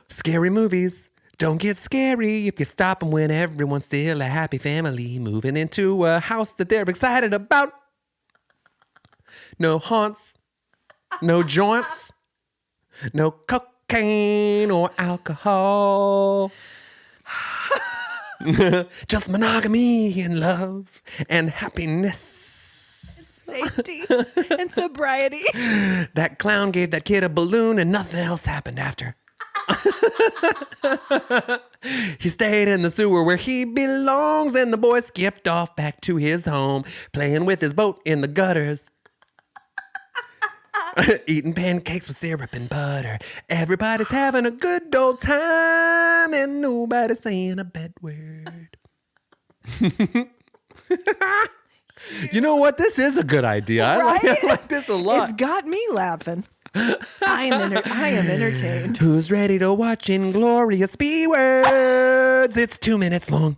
Scary movies. Don't get scary if you stop them when everyone's still a happy family moving into a house that they're excited about. No haunts, no joints, no cocaine or alcohol. Just monogamy and love and happiness. Safety and sobriety. That clown gave that kid a balloon and nothing else happened after. He stayed in the sewer where he belongs and the boy skipped off back to his home, playing with his boat in the gutters. Eating pancakes with syrup and butter. Everybody's having a good old time and nobody's saying a bad word. You know what? This is a good idea. Right? I like this a lot. It's got me laughing. I am entertained. Who's ready to watch Inglorious B words? It's 2 minutes long.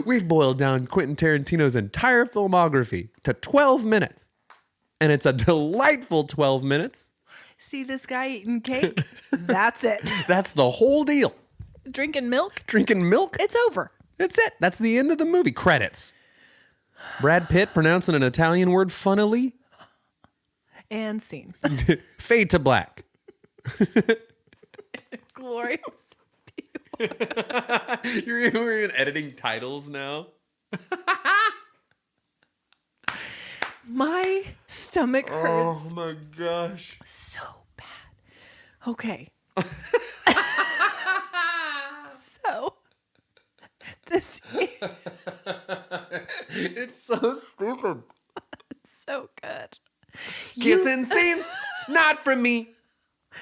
We've boiled down Quentin Tarantino's entire filmography to 12 minutes. And it's a delightful 12 minutes. See this guy eating cake? That's it. That's the whole deal. Drinking milk? Drinking milk? It's over. That's it. That's the end of the movie. Credits. Brad Pitt pronouncing an Italian word funnily. And scene. Fade to black. Glorious. You're even editing titles now. My stomach hurts. Oh my gosh. So bad. Okay. So this It's so stupid. it's so good. Kissing scenes, not from me.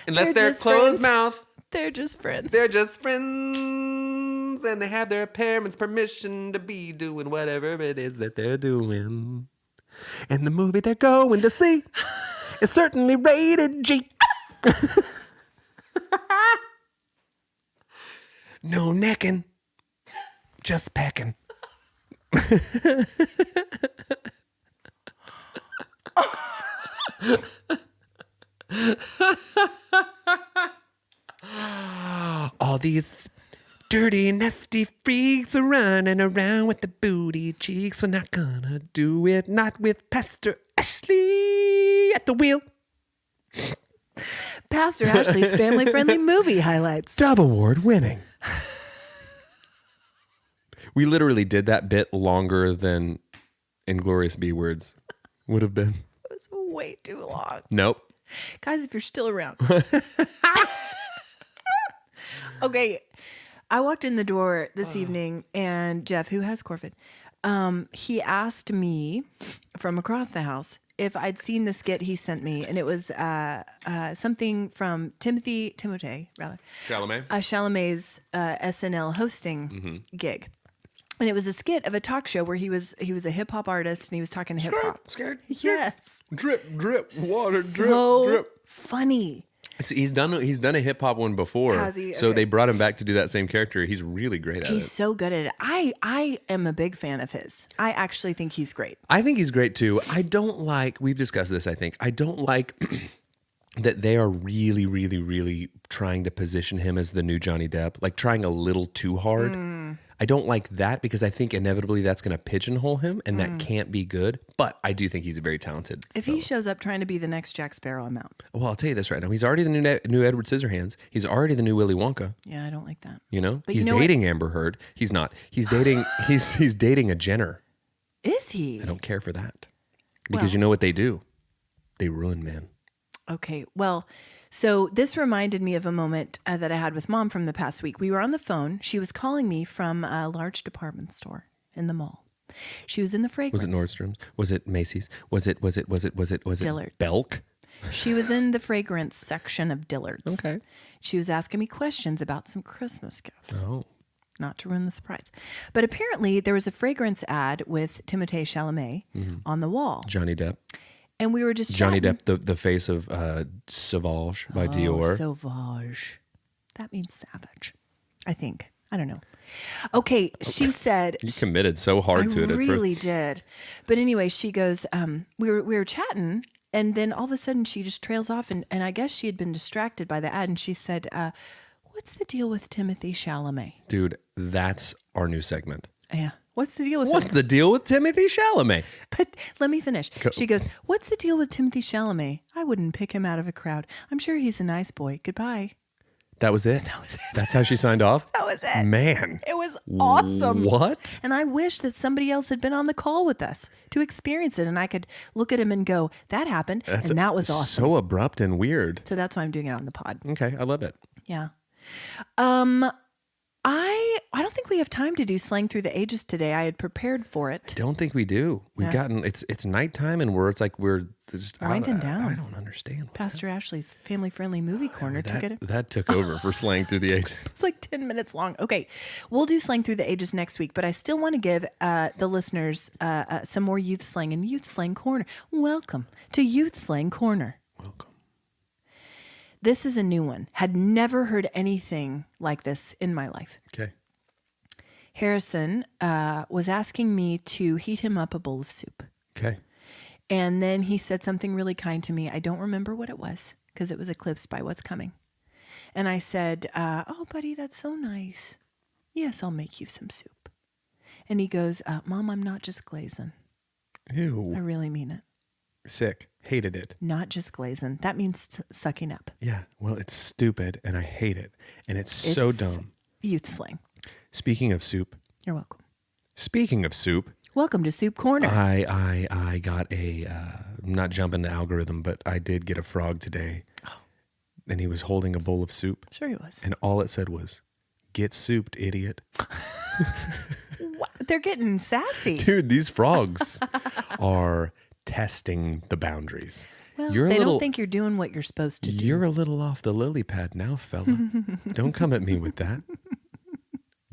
Unless They're they're just closed friends. mouth. They're just friends. They're just friends. And they have their parents' permission to be doing whatever it is that they're doing. And the movie they're going to see is certainly rated G. No necking, just pecking. All these dirty, nasty freaks are running around with the booty cheeks. We're not gonna do it, not with Pastor Ashley at the wheel. Pastor Ashley's family-friendly movie highlights. Dove Award winning. We literally did that bit longer than Inglorious B Words would have been. It was way too long. Nope. Guys, if you're still around. Okay. I walked in the door this evening and Jeff, who has Corvid, he asked me from across the house if I'd seen the skit he sent me. And it was something from Chalamet, Chalamet. Chalamet's SNL hosting gig. And it was a skit of a talk show where he was a hip hop artist and he was talking hip hop. Yes. Drip, drip, water, So drip, drip. Funny. He's done a hip hop one before. Has he? So Okay. they brought him back to do that same character. He's really great at it. He's so good at it. I am a big fan of his. I actually think he's great. I think he's great too. I don't like, we've discussed this, I think. I don't like that they are really, really, really trying to position him as the new Johnny Depp, like trying a little too hard. I don't like that because I think inevitably that's going to pigeonhole him and that can't be good. But I do think he's a very talented If he shows up trying to be the next Jack Sparrow, I'm out. Well, I'll tell you this right now. He's already the new Edward Scissorhands. He's already the new Willy Wonka. Yeah, I don't like that. You know? But He's you know dating Amber Heard. He's not. He's dating he's dating a Jenner. Is he? I don't care for that. Because Well- you know what they do? They ruin men. Okay. Well, so this reminded me of a moment that I had with Mom from the past week. We were on the phone. She was calling me from a large department store in the mall. She was in the fragrance. Was it Nordstrom's? Was it Macy's? Was it Dillard's. Belk? She was in the fragrance section of Dillard's. Okay. She was asking me questions about some Christmas gifts. Oh. Not to ruin the surprise. But apparently there was a fragrance ad with Timothée Chalamet on the wall. Johnny Depp. And we were just Johnny chatting. Depp, the face of Sauvage by Dior. Sauvage. That means savage, I think. I don't know. Okay, she said... You committed so hard to it I at really first. did. But anyway, she goes, we were chatting, and then all of a sudden she just trails off, and I guess she had been distracted by the ad, and she said, what's the deal with Timothée Chalamet? Dude, that's our new segment. Yeah. What's the deal with What's him? the deal with Timothée Chalamet? But let me finish. Go. She goes, what's the deal with Timothée Chalamet? I wouldn't pick him out of a crowd. I'm sure he's a nice boy. Goodbye. That was it? That was it. That's how she signed off? That was it. Man. It was awesome. What? And I wish that somebody else had been on the call with us to experience it. And I could look at him and go, that happened. And that was awesome. So abrupt and weird. So that's why I'm doing it on the pod. Okay, I love it. Yeah. I don't think we have time to do slang through the ages today. I had prepared for it. Don't think we do. We've gotten it's nighttime and we're just Winding down. I don't understand. what's Pastor Ashley's family-friendly movie corner took it. that took over for slang through the ages. It's like 10 minutes long. Okay, we'll do slang through the ages next week, but I still want to give the listeners some more youth slang in Youth Slang Corner. Welcome to Youth Slang Corner. Welcome. This is a new one. Had never heard anything like this in my life. Okay. Harrison was asking me to heat him up a bowl of soup. Okay. And then he said something really kind to me. I don't remember what it was because it was eclipsed by what's coming. And I said, oh, buddy, that's so nice. Yes, I'll make you some soup. And he goes, Mom, I'm not just glazing. Ew. I really mean it. Sick. Hated it. Not just glazing. That means sucking up. Yeah. Well, it's stupid and I hate it. And it's so dumb. Youth slang. Speaking of soup. You're welcome. Speaking of soup. Welcome to Soup Corner. I got I'm not jumping the algorithm, but I did get a frog today. Oh. And he was holding a bowl of soup. Sure he was. And all it said was, "Get souped, idiot." What? They're getting sassy. Dude, these frogs are testing the boundaries. Well, You're a they little, don't think you're doing what you're supposed to do. You're a little off the lily pad now, fella. Don't come at me with that.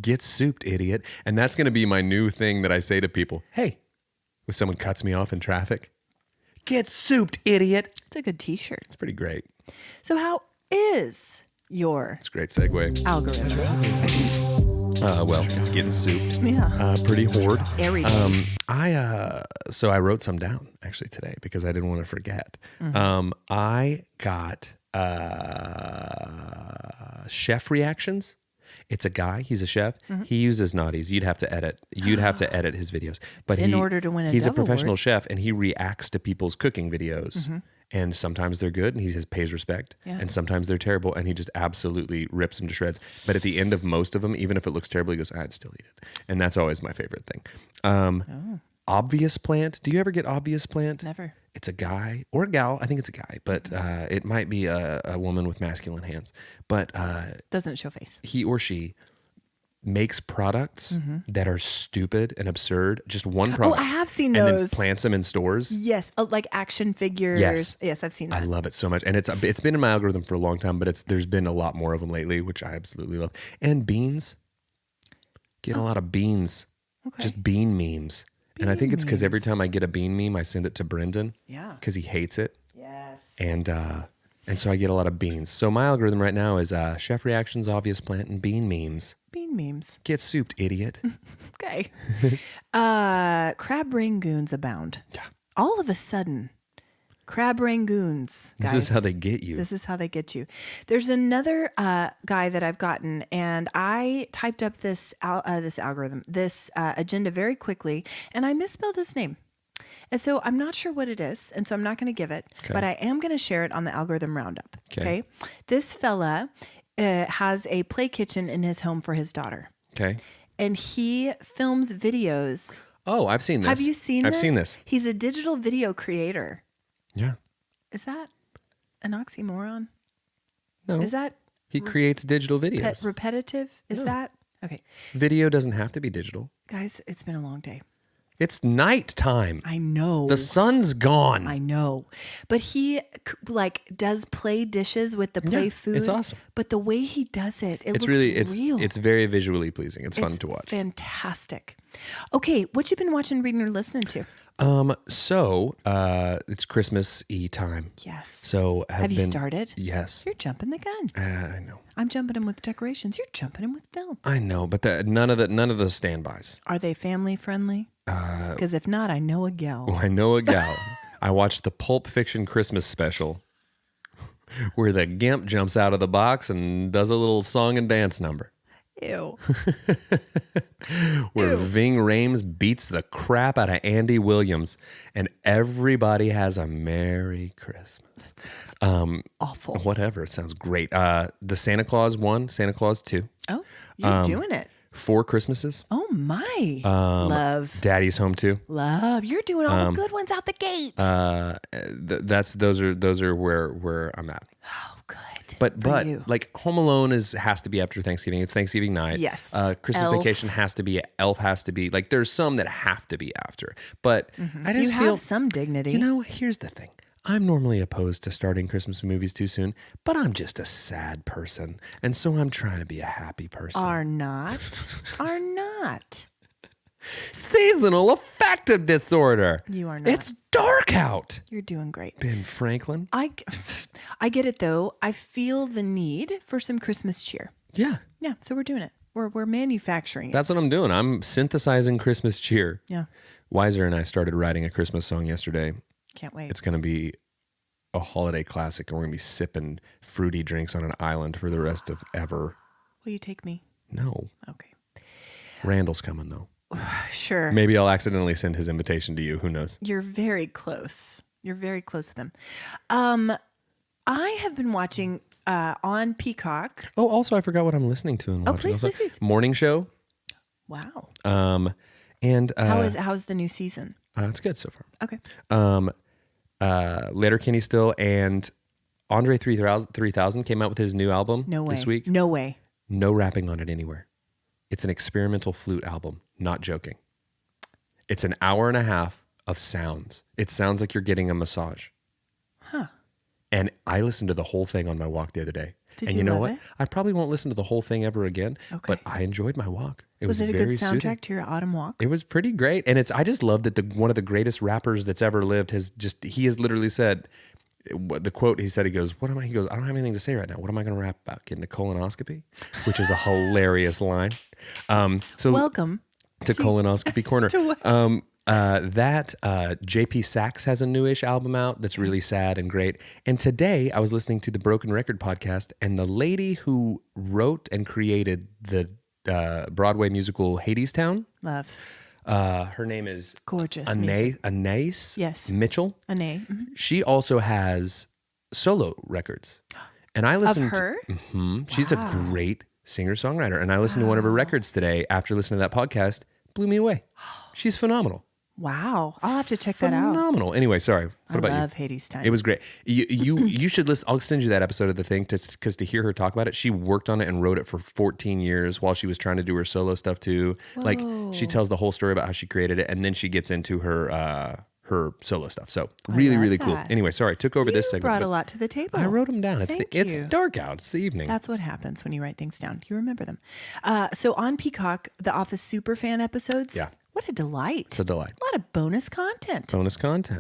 Get souped, idiot. And that's going to be my new thing that I say to people. Hey, when someone cuts me off in traffic, get souped, idiot. It's a good t-shirt. It's pretty great. So how is your It's a great segue. algorithm? Well, it's getting souped. Yeah. Pretty horde. Every day. So I wrote some down actually today because I didn't want to forget. I got chef reactions. It's a guy. He's a chef. He uses naughties. You'd have to edit his videos. But In order to win a he's a Dove professional Award. chef, and he reacts to people's cooking videos. And sometimes they're good, and he pays respect. Yeah. And sometimes they're terrible, and he just absolutely rips them to shreds. But at the end of most of them, even if it looks terrible, he goes, "I'd still eat it." And that's always my favorite thing. Obvious Plant. Do you ever get Obvious Plant? Never. It's a guy or a gal. I think it's a guy, but it might be a woman with masculine hands. But Doesn't show face. he or she makes products that are stupid and absurd. Just one product. I have seen and those. then plants them in stores. Yes. Like action figures. Yes. I've seen I that. love it so much, and it's been in my algorithm for a long time. But there's been a lot more of them lately, which I absolutely love. And beans, getting a lot of beans. Okay. Just bean memes. And I think it's because every time I get a bean meme, I send it to Brendan. Yeah. Because he hates it. Yes. And so I get a lot of beans. So my algorithm right now is chef reactions, obvious plant, and bean memes. Bean memes. Get souped, idiot. Okay. Crab rangoons abound. Yeah. All of a sudden, crab rangoons, guys. This is how they get you. This is how they get you. There's another guy that I've gotten, and I typed up this agenda very quickly, and I misspelled his name. And so I'm not sure what it is, and so I'm not going to give it, but I am going to share it on the algorithm roundup. Okay. This fella has a play kitchen in his home for his daughter. Okay. And he films videos. Oh, I've seen this. Have you seen this? I've seen this. He's a digital video creator. Yeah. Is that an oxymoron? No. Is that he creates digital videos. repetitive? Is that? Okay. Video doesn't have to be digital. Guys, it's been a long day. It's nighttime. I know. The sun's gone. I know. But he does play dishes with the play food. It's awesome. But the way he does it, it looks real. It's very visually pleasing. It's fun to watch. Fantastic. Okay, what you been watching, reading, or listening to? It's Christmas-y time. Yes. So have you started? Yes. You're jumping the gun. I know. I'm jumping in with decorations. You're jumping in with films. I know, but none of the standbys. Are they family friendly? Because if not, I know a gal. I know a gal. I watched the Pulp Fiction Christmas special where the Gimp jumps out of the box and does a little song and dance number. Ew. Where Ving Rhames beats the crap out of Andy Williams and everybody has a Merry Christmas. Awful. Whatever. It sounds great. The Santa Claus 1, Santa Claus 2. Oh, you're doing it. 4 Christmases. Oh my. Love. Daddy's Home 2. Love. You're doing all the good ones out the gate. Those are where I'm at. Oh, good. But like Home Alone has to be after Thanksgiving. It's Thanksgiving night. Yes. Christmas Elf. Vacation has to be. Elf has to be. Like there's some that have to be after. But I just you feel have some dignity. Here's the thing. I'm normally opposed to starting Christmas movies too soon, but I'm just a sad person, and so I'm trying to be a happy person. Are not. Seasonal affective disorder. You are not. It's dark out. You're doing great. Ben Franklin. I get it though. I feel the need for some Christmas cheer. Yeah. Yeah. So we're doing it. We're manufacturing it. That's what I'm doing. I'm synthesizing Christmas cheer. Yeah. Wiser and I started writing a Christmas song yesterday. Can't wait. It's going to be a holiday classic, and we're going to be sipping fruity drinks on an island for the rest of ever. Will you take me? No. Okay. Randall's coming, though. Sure. Maybe I'll accidentally send his invitation to you. Who knows? You're very close. You're very close with him. I have been watching on Peacock. Oh, also, I forgot what I'm listening to and watching. Please. Morning Show. Wow. And how's the new season? It's good so far. Okay. Letterkenny still, and Andre 3000 came out with his new album this week. No way. No rapping on it anywhere. It's an experimental flute album. Not joking. It's an hour and a half of sounds. It sounds like you're getting a massage. Huh. And I listened to the whole thing on my walk the other day. Did and you know love what? it? I probably won't listen to the whole thing ever again. Okay. But I enjoyed my walk. Was it a good very soundtrack soothing. to your autumn walk? It was pretty great. And I just love that one of the greatest rappers that's ever lived he has literally said, the quote he said, he goes, I don't have anything to say right now. What am I going to rap about? Getting a colonoscopy? Which is a hilarious line. So welcome to Colonoscopy Corner. To what? JP Sachs has a newish album out that's really sad and great. And today I was listening to the Broken Record podcast, and the lady who wrote and created the Broadway musical Hadestown. Love. Her name is gorgeous. Anais Yes. Mitchell. Anais. Mm-hmm. She also has solo records. And I listened of her? She's a great singer-songwriter. And I listened to one of her records today after listening to that podcast. Blew me away. She's phenomenal. Wow. I'll have to check that out. Phenomenal. Anyway, sorry. What about you? I love Hadestown. It was great. You should listen. I'll send you that episode of the thing because to hear her talk about it, she worked on it and wrote it for 14 years while she was trying to do her solo stuff too. Whoa. Like she tells the whole story about how she created it, and then she gets into her her solo stuff. So really, really cool. Anyway, sorry, I took over this segment. You brought a lot to the table. I wrote them down. It's you. dark out. It's the evening. That's what happens when you write things down. You remember them. So on Peacock, the Office Superfan episodes. Yeah. What a delight. It's a delight. A lot of bonus content.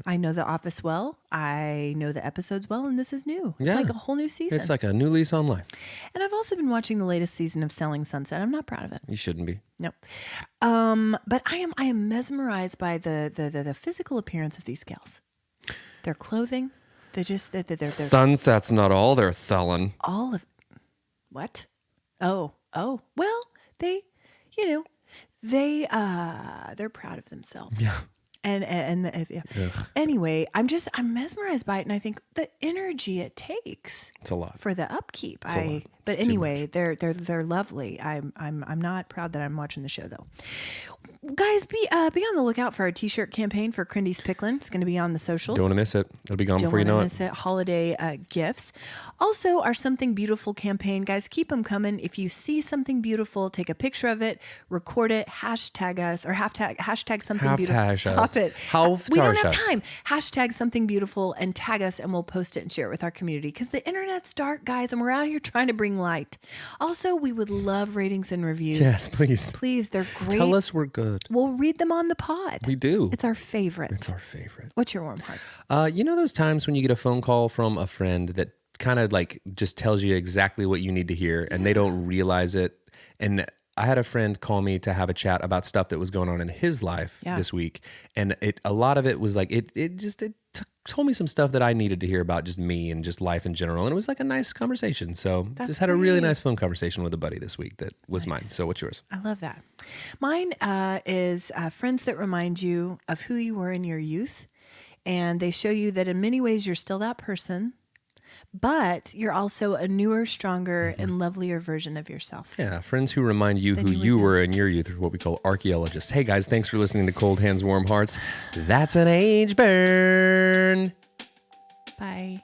I know the Office well. I know the episodes well, and this is new. It's like a whole new season. It's like a new lease on life. And I've also been watching the latest season of Selling Sunset. I'm not proud of it. You shouldn't be. No. But I am mesmerized by the physical appearance of these gals. Their clothing. They're Sunset's not all they're selling. All of what? Oh. Well, they're proud of themselves. Yeah. Anyway, I'm mesmerized by it, and I think the energy it takes. It's a lot for the upkeep. But anyway, they're lovely. I'm not proud that I'm watching the show though. Guys, be on the lookout for our t-shirt campaign for Crindy's Picklin'. It's going to be on the socials. Don't want to miss it. It'll be gone before you know it. Don't want to miss it. Holiday gifts. Also, our Something Beautiful campaign. Guys, keep them coming. If you see something beautiful, take a picture of it, record it, hashtag us, or hashtag something beautiful. Stop it. We don't have time. Hashtag something beautiful and tag us, and we'll post it and share it with our community, because the internet's dark, guys, and we're out here trying to bring light. Also, we would love ratings and reviews. Yes, please. Please, they're great. Tell us we're good. We'll read them on the pod. We do. It's our favorite. What's your warm heart? You know those times when you get a phone call from a friend that kind of like just tells you exactly what you need to hear, and they don't realize it. And I had a friend call me to have a chat about stuff that was going on in his life this week, and a lot of it was like it told me some stuff that I needed to hear about just me and just life in general, and it was like a nice conversation. So just had a really nice phone conversation with a buddy this week that was mine. So what's yours? I love that. Mine is friends that remind you of who you were in your youth, and they show you that in many ways you're still that person, but you're also a newer, stronger, and lovelier version of yourself. Yeah, friends who remind you who you were in your youth are what we call archaeologists. Hey guys, thanks for listening to Cold Hands, Warm Hearts. That's an age burn. Bye.